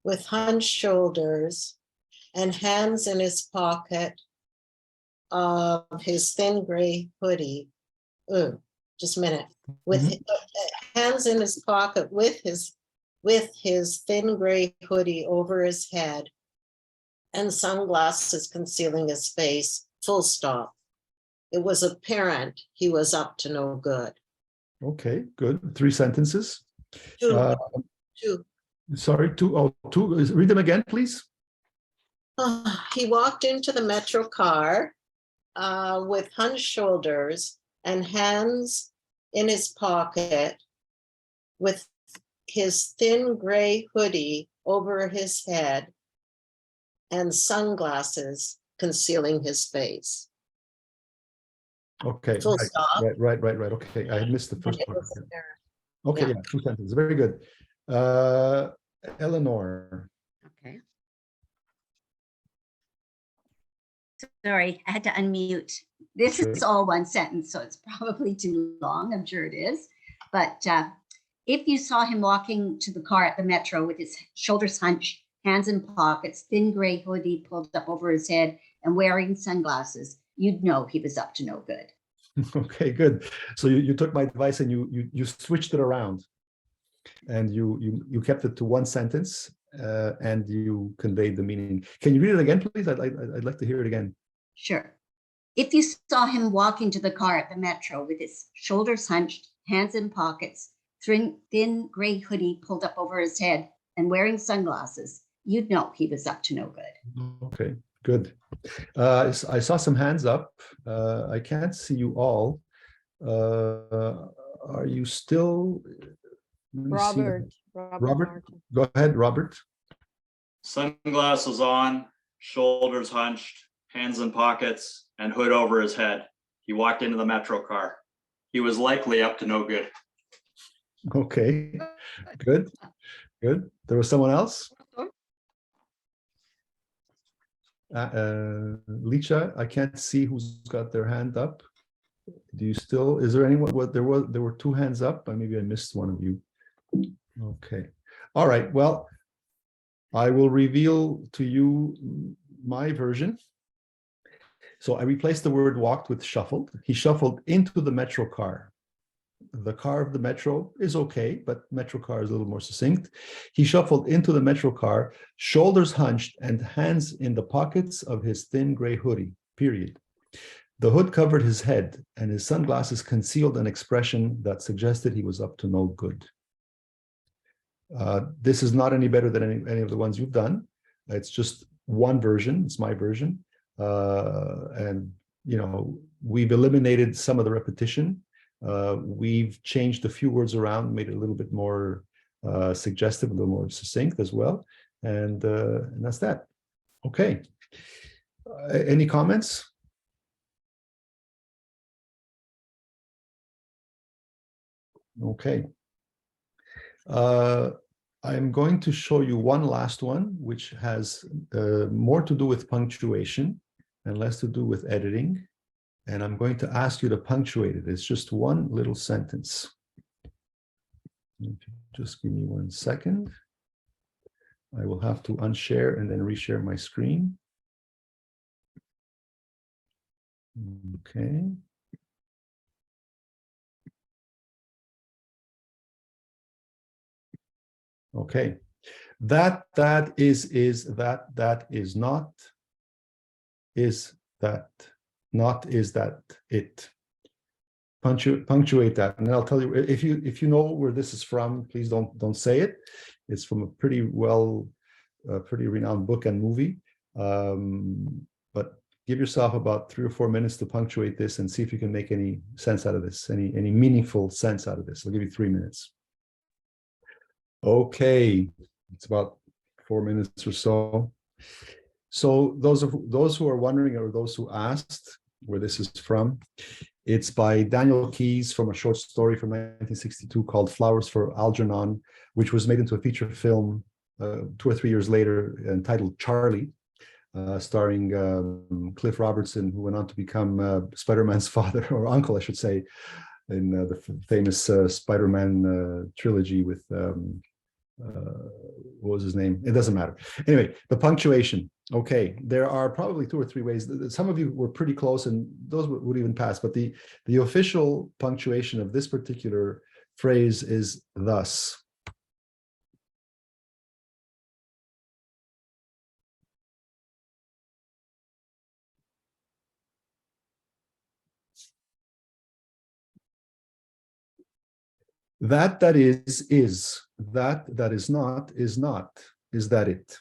with hunched shoulders and hands in his pocket of his thin gray hoodie. Ooh, just a minute. With hands in his pocket with his thin gray hoodie over his head and sunglasses concealing his face, full stop. It was apparent he was up to no good. Okay, good. 3 sentences. Two. Sorry, 2. Oh, 2. Read them again, please. He walked into the metro car with hunched shoulders and hands in his pocket with his thin gray hoodie over his head and sunglasses concealing his face. Okay, Full stop. right. Okay, I missed the first It part. was apparent. Okay, Yeah. yeah, 2 sentences. Very good. Eleanor. Okay. Sorry, I had to unmute. This Sure. is all one sentence, so it's probably too long. I'm sure it is. But if you saw him walking to the car at the metro with his shoulders hunched, hands in pockets, thin gray hoodie pulled up over his head, and wearing sunglasses, you'd know he was up to no good. Okay, good. So you took my advice and you switched it around, and you kept it to 1 sentence, and you conveyed the meaning. Can you read it again, please? I'd like to hear it again. Sure. If you saw him walking to the car at the metro with his shoulders hunched, hands in pockets, thin gray hoodie pulled up over his head, and wearing sunglasses, you'd know he was up to no good. Okay, good. I saw some hands up. I can't see you all. Are you still? Let me see. Robert, Martin. go ahead, Robert. Sunglasses on, shoulders hunched, hands in pockets, and hood over his head. He walked into the metro car. He was likely up to no good. Okay, good. There was someone else? Licha, I can't see who's got their hand up. Do you still, is there anyone, there were 2 hands up, maybe I missed one of you. Okay, all right, well, I will reveal to you my version. So I replaced the word walked with shuffled. He shuffled into the metro car. The car of the metro is okay, but metro car is a little more succinct. He shuffled into the metro car, shoulders hunched and hands in the pockets of his thin gray hoodie, period. The hood covered his head and his sunglasses concealed an expression that suggested he was up to no good. This is not any better than any of the ones you've done. It's just one version, it's my version. And, you know, we've eliminated some of the repetition. We've changed a few words around, made it a little bit more suggestive, a little more succinct as well. And that's that. Okay. Any comments? Okay. I'm going to show you one last one, which has more to do with punctuation and less to do with editing. And I'm going to ask you to punctuate it. It's just one little sentence. Just give me 1 second. I will have to unshare and then reshare my screen. Okay. Okay. That is that is not, is that, not is that it. punctuate that, and then I'll tell you if you know where this is from. Please don't say it. It's from a pretty renowned book and movie. But give yourself about 3 or 4 minutes to punctuate this and see if you can make any sense out of this, any meaningful sense out of this. I'll give you 3 minutes. Okay, it's about 4 minutes or so. So those who are wondering, or those who asked where this is from, it's by Daniel Keyes, from a short story from 1962 called Flowers for Algernon, which was made into a feature film 2 or 3 years later, entitled Charlie, starring Cliff Robertson, who went on to become Spider-Man's father, or uncle, I should say, in the famous Spider-Man trilogy with, what was his name? It doesn't matter. Anyway, the punctuation. Okay, there are probably 2 or 3 ways. Some of you were pretty close, and those would even pass. But the official punctuation of this particular phrase is thus. That is. That is not, is not. Is that it?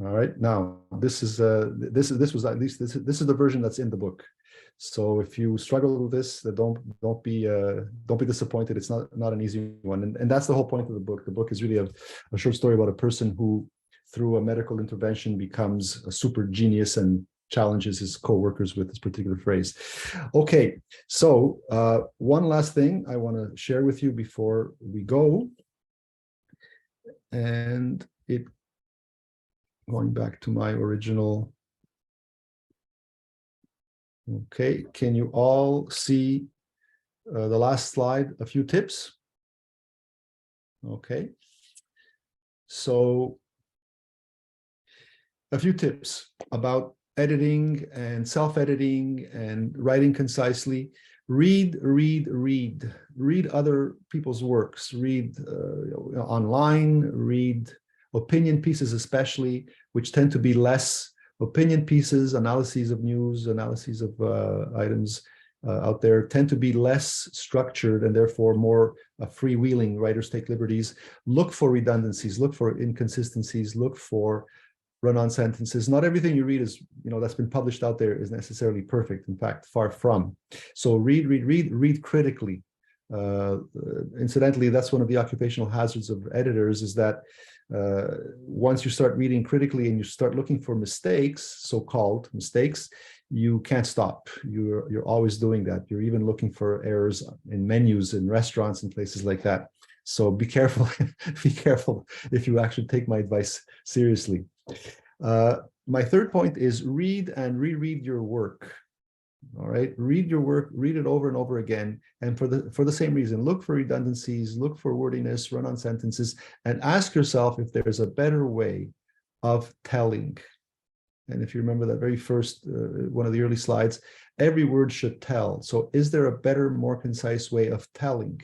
All right. Now, this is this is the version that's in the book. So if you struggle with this, don't be disappointed. It's not an easy one, and that's the whole point of the book. The book is really a short story about a person who, through a medical intervention, becomes a super genius and challenges his co-workers with this particular phrase. Okay, so one last thing I want to share with you before we go, and going back to my original. Okay, can you all see the last slide? A few tips. Okay, so a few tips about editing and self-editing and writing concisely. Read other people's works. Read online, read opinion pieces, especially, which tend to be less opinion pieces. Analyses of news, analyses of items out there tend to be less structured and therefore more freewheeling. Writers take liberties. Look for redundancies, look for inconsistencies, look for run-on sentences. Not everything you read is, that's been published out there is necessarily perfect. In fact, far from. So read critically. Incidentally, that's one of the occupational hazards of editors, is that once you start reading critically and you start looking for mistakes, so-called mistakes, you can't stop. You're always doing that. You're even looking for errors in menus in restaurants and places like that. So be careful. Be careful if you actually take my advice seriously. My third point is read and reread your work. All right, read your work, read it over and over again, and for the same reason, look for redundancies, look for wordiness, run-on sentences, and ask yourself if there's a better way of telling. And if you remember that very first one of the early slides, every word should tell. So is there a better, more concise way of telling?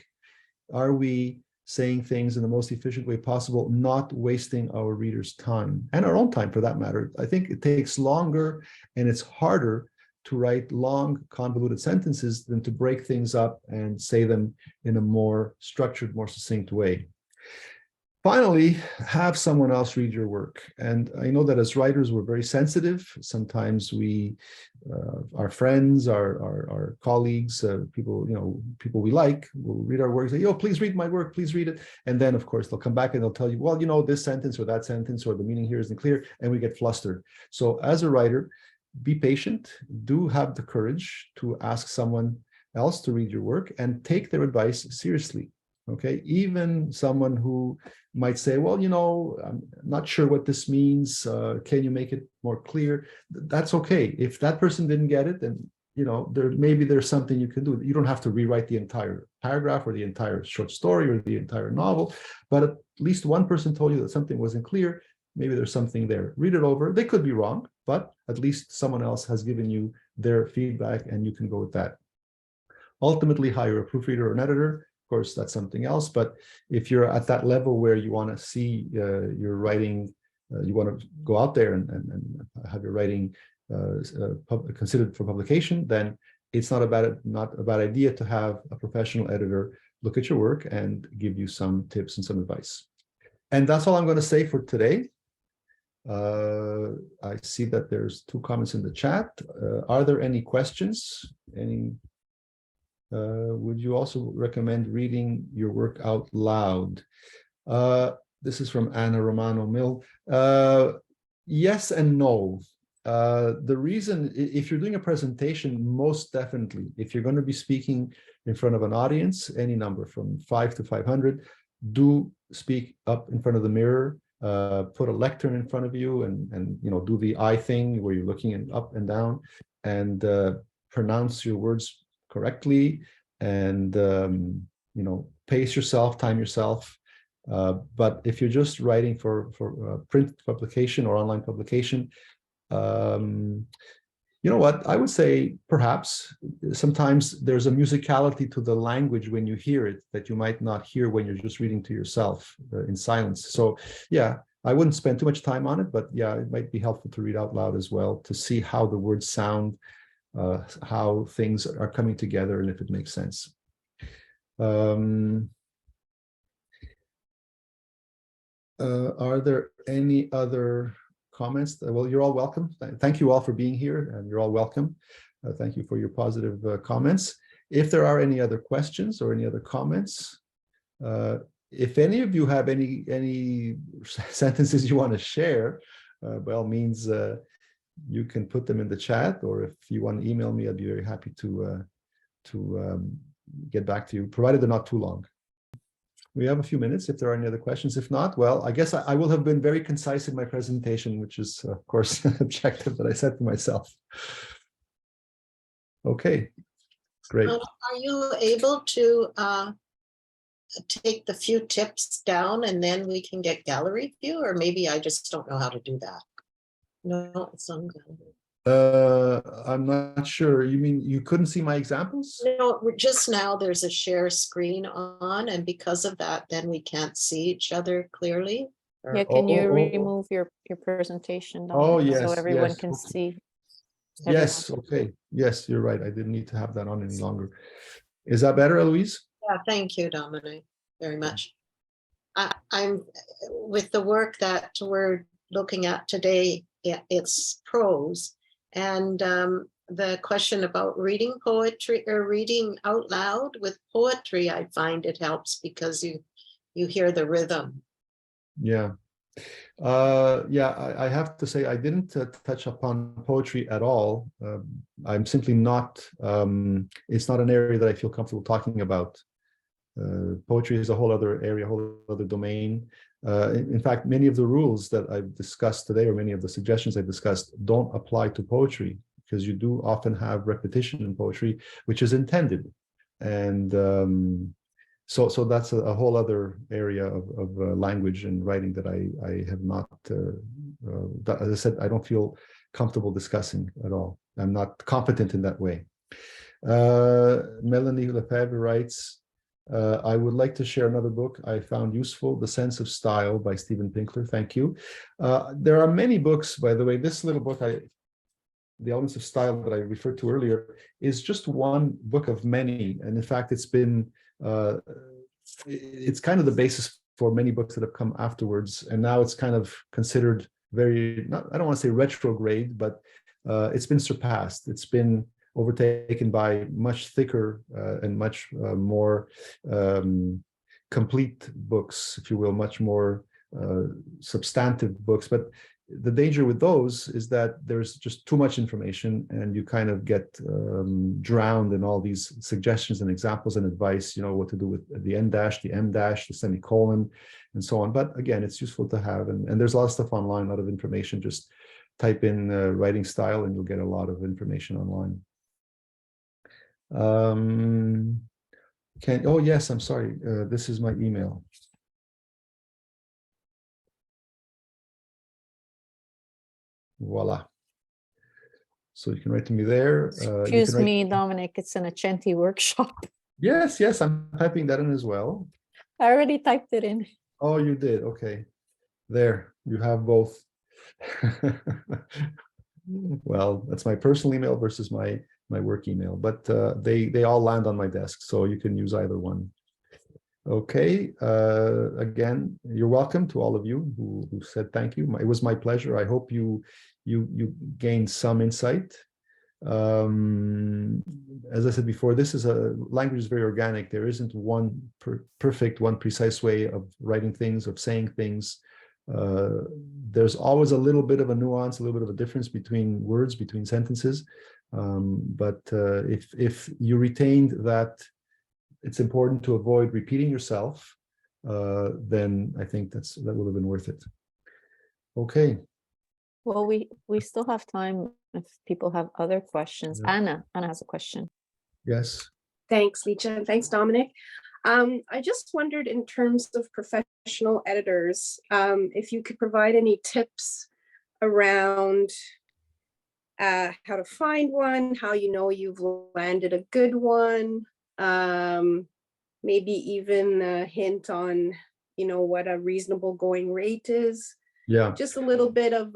Are we saying things in the most efficient way possible, not wasting our readers' time and our own time for that matter? I think it takes longer and it's harder to write long, convoluted sentences than to break things up and say them in a more structured, more succinct way. Finally, have someone else read your work. And I know that as writers, we're very sensitive. Sometimes our friends, our colleagues, people we like, will read our work and say, "Oh, please read my work, please read it." And then, of course, they'll come back and they'll tell you, "Well, this sentence or that sentence or the meaning here isn't clear," and we get flustered. So as a writer, be patient, do have the courage to ask someone else to read your work and take their advice seriously. Okay, even someone who might say, "Well, I'm not sure what this means. Can you make it more clear?" That's okay. If that person didn't get it, then there's something you can do. You don't have to rewrite the entire paragraph or the entire short story or the entire novel, but at least one person told you that something wasn't clear. Maybe there's something there. Read it over. They could be wrong, but at least someone else has given you their feedback and you can go with that. Ultimately, hire a proofreader or an editor. Of course, that's something else. But if you're at that level where you want to see your writing, you want to go out there and have your writing considered for publication, then it's not a bad idea to have a professional editor look at your work and give you some tips and some advice. And that's all I'm going to say for today. I see that there's 2 comments in the chat. Are there any questions? Would you also recommend reading your work out loud? This is from Anna Romano Mill. Yes and no. The reason, if you're doing a presentation, most definitely, if you're going to be speaking in front of an audience, any number from 5 to 500, do speak up in front of the mirror. Put a lectern in front of you and do the eye thing where you're looking up and down, and pronounce your words correctly, and pace yourself, time yourself. But if you're just writing for print publication or online publication, you know what, I would say perhaps sometimes there's a musicality to the language when you hear it that you might not hear when you're just reading to yourself in silence. So yeah, I wouldn't spend too much time on it, but yeah, it might be helpful to read out loud as well to see how the words sound, how things are coming together, and if it makes sense. Are there any other comments? Well, you're all welcome. Thank you all for being here, and you're all welcome. Thank you for your positive comments. If there are any other questions or any other comments, if any of you have any sentences you want to share, by all means, you can put them in the chat, or if you want to email me, I'd be very happy to get back to you, provided they're not too long. We have a few minutes if there are any other questions. If not, well, I guess I will have been very concise in my presentation, which is, of course, an objective that I set for myself. Okay, great. Are you able to take the few tips down and then we can get gallery view? Or maybe I just don't know how to do that. No, it's on gallery. I'm not sure. You mean you couldn't see my examples? No, just now there's a share screen on, and because of that, then we can't see each other clearly. Yeah, can you remove your presentation, Dominic, so everyone can see? Yes, okay. Yes, you're right. I didn't need to have that on any longer. Is that better, Eloise? Yeah, thank you, Dominic, very much. I'm with the work that we're looking at today, it's prose. And the question about reading poetry or reading out loud with poetry, I find it helps because you hear the rhythm. Yeah. I have to say I didn't touch upon poetry at all. I'm simply not, it's not an area that I feel comfortable talking about. Poetry is a whole other area, a whole other domain. In fact, many of the rules that I've discussed today, or many of the suggestions I've discussed, don't apply to poetry, because you do often have repetition in poetry, which is intended. And so that's a whole other area of language and writing that I have not, as I said, I don't feel comfortable discussing at all. I'm not competent in that way. Melanie Lefebvre writes, I would like to share another book I found useful, The Sense of Style by Steven Pinker. Thank you. There are many books, by the way. This little book, The Elements of Style, that I referred to earlier, is just one book of many. And in fact, it's been, it's kind of the basis for many books that have come afterwards. And now it's kind of considered very, I don't want to say retrograde, but it's been surpassed. It's been overtaken by much thicker and much more complete books, if you will, much more substantive books. But the danger with those is that there's just too much information, and you kind of get drowned in all these suggestions and examples and advice, what to do with the end dash, the M dash, the semicolon, and so on. But again, it's useful to have, and there's a lot of stuff online, a lot of information. Just type in writing style and you'll get a lot of information online. Oh yes, I'm sorry, this is my email. Voila. So you can write to me there. Excuse me, Dominic, it's an Accenti workshop. Yes, I'm typing that in as well. I already typed it in. Oh, you did, okay. There, you have both. Well, that's my personal email versus my my work email, but they all land on my desk, so you can use either one. Okay, again, you're welcome to all of you who said thank you. It was my pleasure. I hope you gained some insight. As I said before, this is language is very organic. There isn't one perfect, one precise way of writing things, of saying things. There's always a little bit of a nuance, a little bit of a difference between words, between sentences. But if you retained that it's important to avoid repeating yourself, then I think that would have been worth it. Okay. Well, we still have time if people have other questions. Yeah. Anna has a question. Yes. Thanks, Licha, and thanks, Dominic. I just wondered, in terms of professional editors, if you could provide any tips around how to find one, how you know you've landed a good one, maybe even a hint on, what a reasonable going rate is. Yeah. Just a little bit of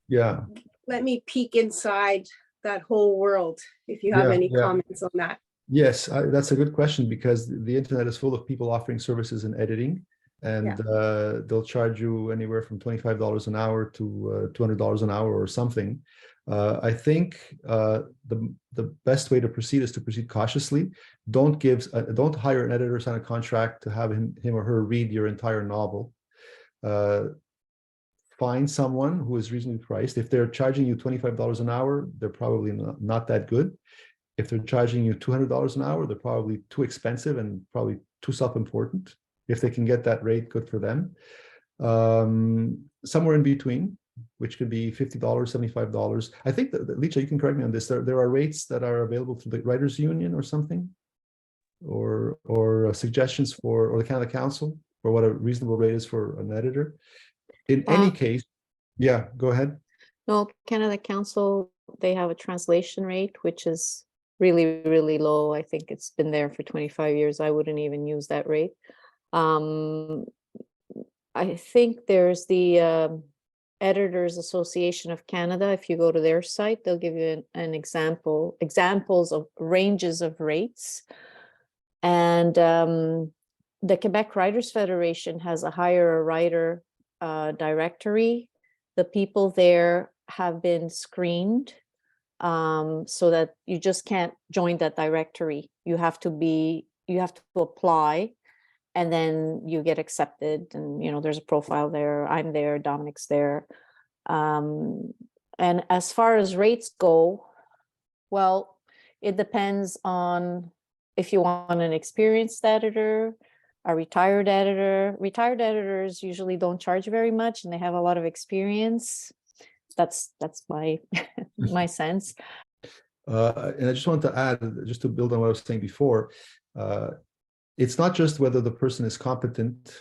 Yeah. let me peek inside that whole world, if you have any comments on that. Yes, that's a good question, because the internet is full of people offering services in editing, and they'll charge you anywhere from $25 an hour to $200 an hour or something. I think the best way to proceed is to proceed cautiously. Don't hire an editor, sign a contract to have him or her read your entire novel. Find someone who is reasonably priced. If they're charging you $25 an hour, they're probably not that good. If they're charging you $200 an hour, they're probably too expensive and probably too self-important. If they can get that rate, good for them. Somewhere in between, which could be $50, $75. I think that, Licha, you can correct me on this. There are rates that are available through the Writers Union or something, or suggestions or the Canada Council for what a reasonable rate is for an editor. In any case, yeah, go ahead. No, Canada Council, they have a translation rate, which is really, really low. I think it's been there for 25 years. I wouldn't even use that rate. I think there's the Editors Association of Canada. If you go to their site, they'll give you an examples of ranges of rates. And the Quebec Writers Federation has a hire a writer directory. The people there have been screened, so that you just can't join that directory. You have to apply, and then you get accepted, and there's a profile there. I'm there, Dominic's there. And as far as rates go, well, it depends on if you want an experienced editor, a retired editor. Retired editors usually don't charge very much, and they have a lot of experience. That's my my sense. And I just want to add, just to build on what I was saying before, it's not just whether the person is competent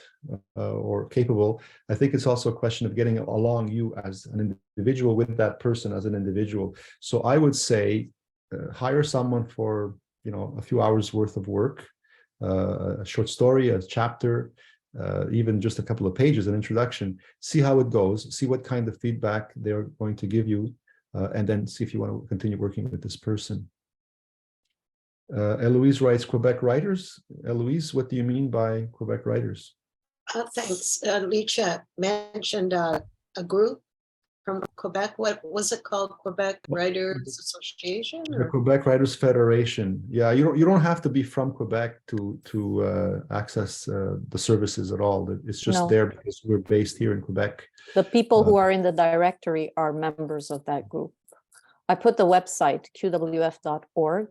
or capable. I think it's also a question of getting along, you as an individual, with that person as an individual. So I would say hire someone for a few hours worth of work, a short story, a chapter, even just a couple of pages, an introduction. See how it goes, see what kind of feedback they're going to give you, and then see if you want to continue working with this person. Eloise writes Quebec writers. Eloise, what do you mean by Quebec writers? Thanks. Licha mentioned a group from Quebec. What was it called? Quebec Writers Association? The Quebec Writers Federation. Yeah, you don't have to be from Quebec to access the services at all. It's just there because we're based here in Quebec. The people who are in the directory are members of that group. I put the website qwf.org.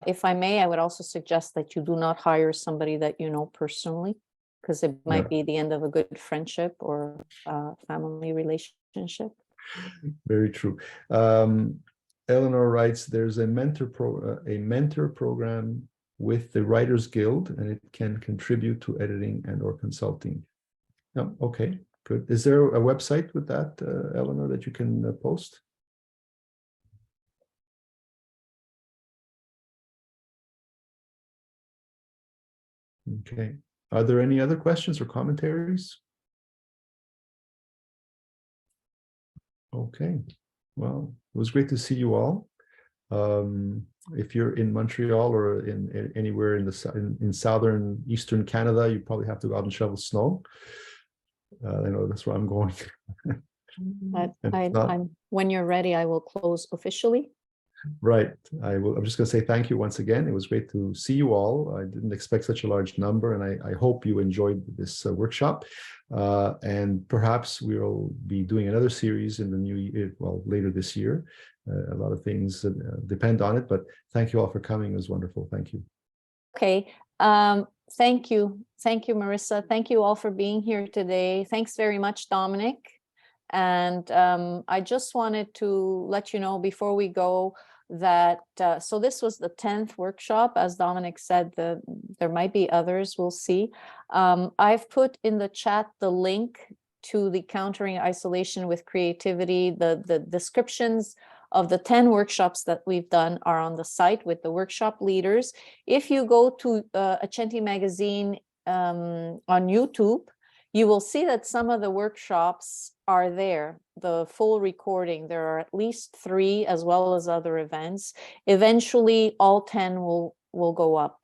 If I may, I would also suggest that you do not hire somebody that you know personally, because it might be the end of a good friendship or family relationship. Very true. Eleanor writes, there's a mentor program with the Writers Guild, and it can contribute to editing and or consulting. Okay, good. Is there a website with that, Eleanor, that you can post? Okay. Are there any other questions or commentaries? Okay. Well, it was great to see you all. If you're in Montreal or in anywhere in in southern eastern Canada, you probably have to go out and shovel snow. I know that's where I'm going. But If not- when you're ready, I will close officially. Right. I'm just going to say thank you once again. It was great to see you all. I didn't expect such a large number, and I hope you enjoyed this workshop. And perhaps we'll be doing another series in the new year, well, later this year. A lot of things depend on it, but thank you all for coming. It was wonderful. Thank you. Okay. Thank you. Thank you, Marissa. Thank you all for being here today. Thanks very much, Domenic. And I just wanted to let you know before we go that, so this was the 10th workshop. As Domenic said, there might be others, we'll see. I've put in the chat the link to the Countering Isolation with Creativity. The descriptions of the 10 workshops that we've done are on the site with the workshop leaders. If you go to Accenti Magazine on YouTube, you will see that some of the workshops are there, the full recording. There are at least 3, as well as other events. Eventually, all 10 will go up,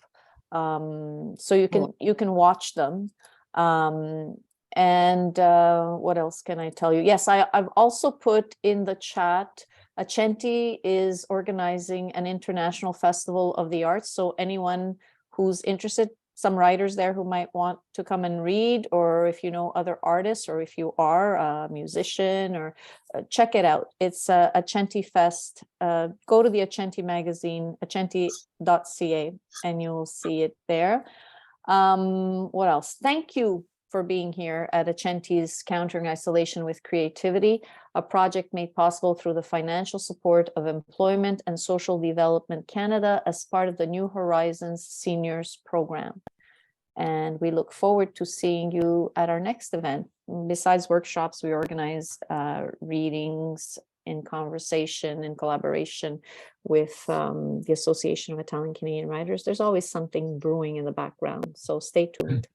so you can watch them. And what else can I tell you? Yes, I've also put in the chat, Accenti is organizing an international festival of the arts. So anyone who's interested, some writers there who might want to come and read, or if you know other artists, or if you are a musician, or check it out. It's Accenti Fest. Go to the Accenti magazine, accenti.ca, and you'll see it there. What else? Thank you for being here at Accenti's Countering Isolation with Creativity, a project made possible through the financial support of Employment and Social Development Canada as part of the New Horizons Seniors Program. And we look forward to seeing you at our next event. Besides workshops, we organize readings in conversation, in collaboration with the Association of Italian Canadian Writers. There's always something brewing in the background, so stay tuned.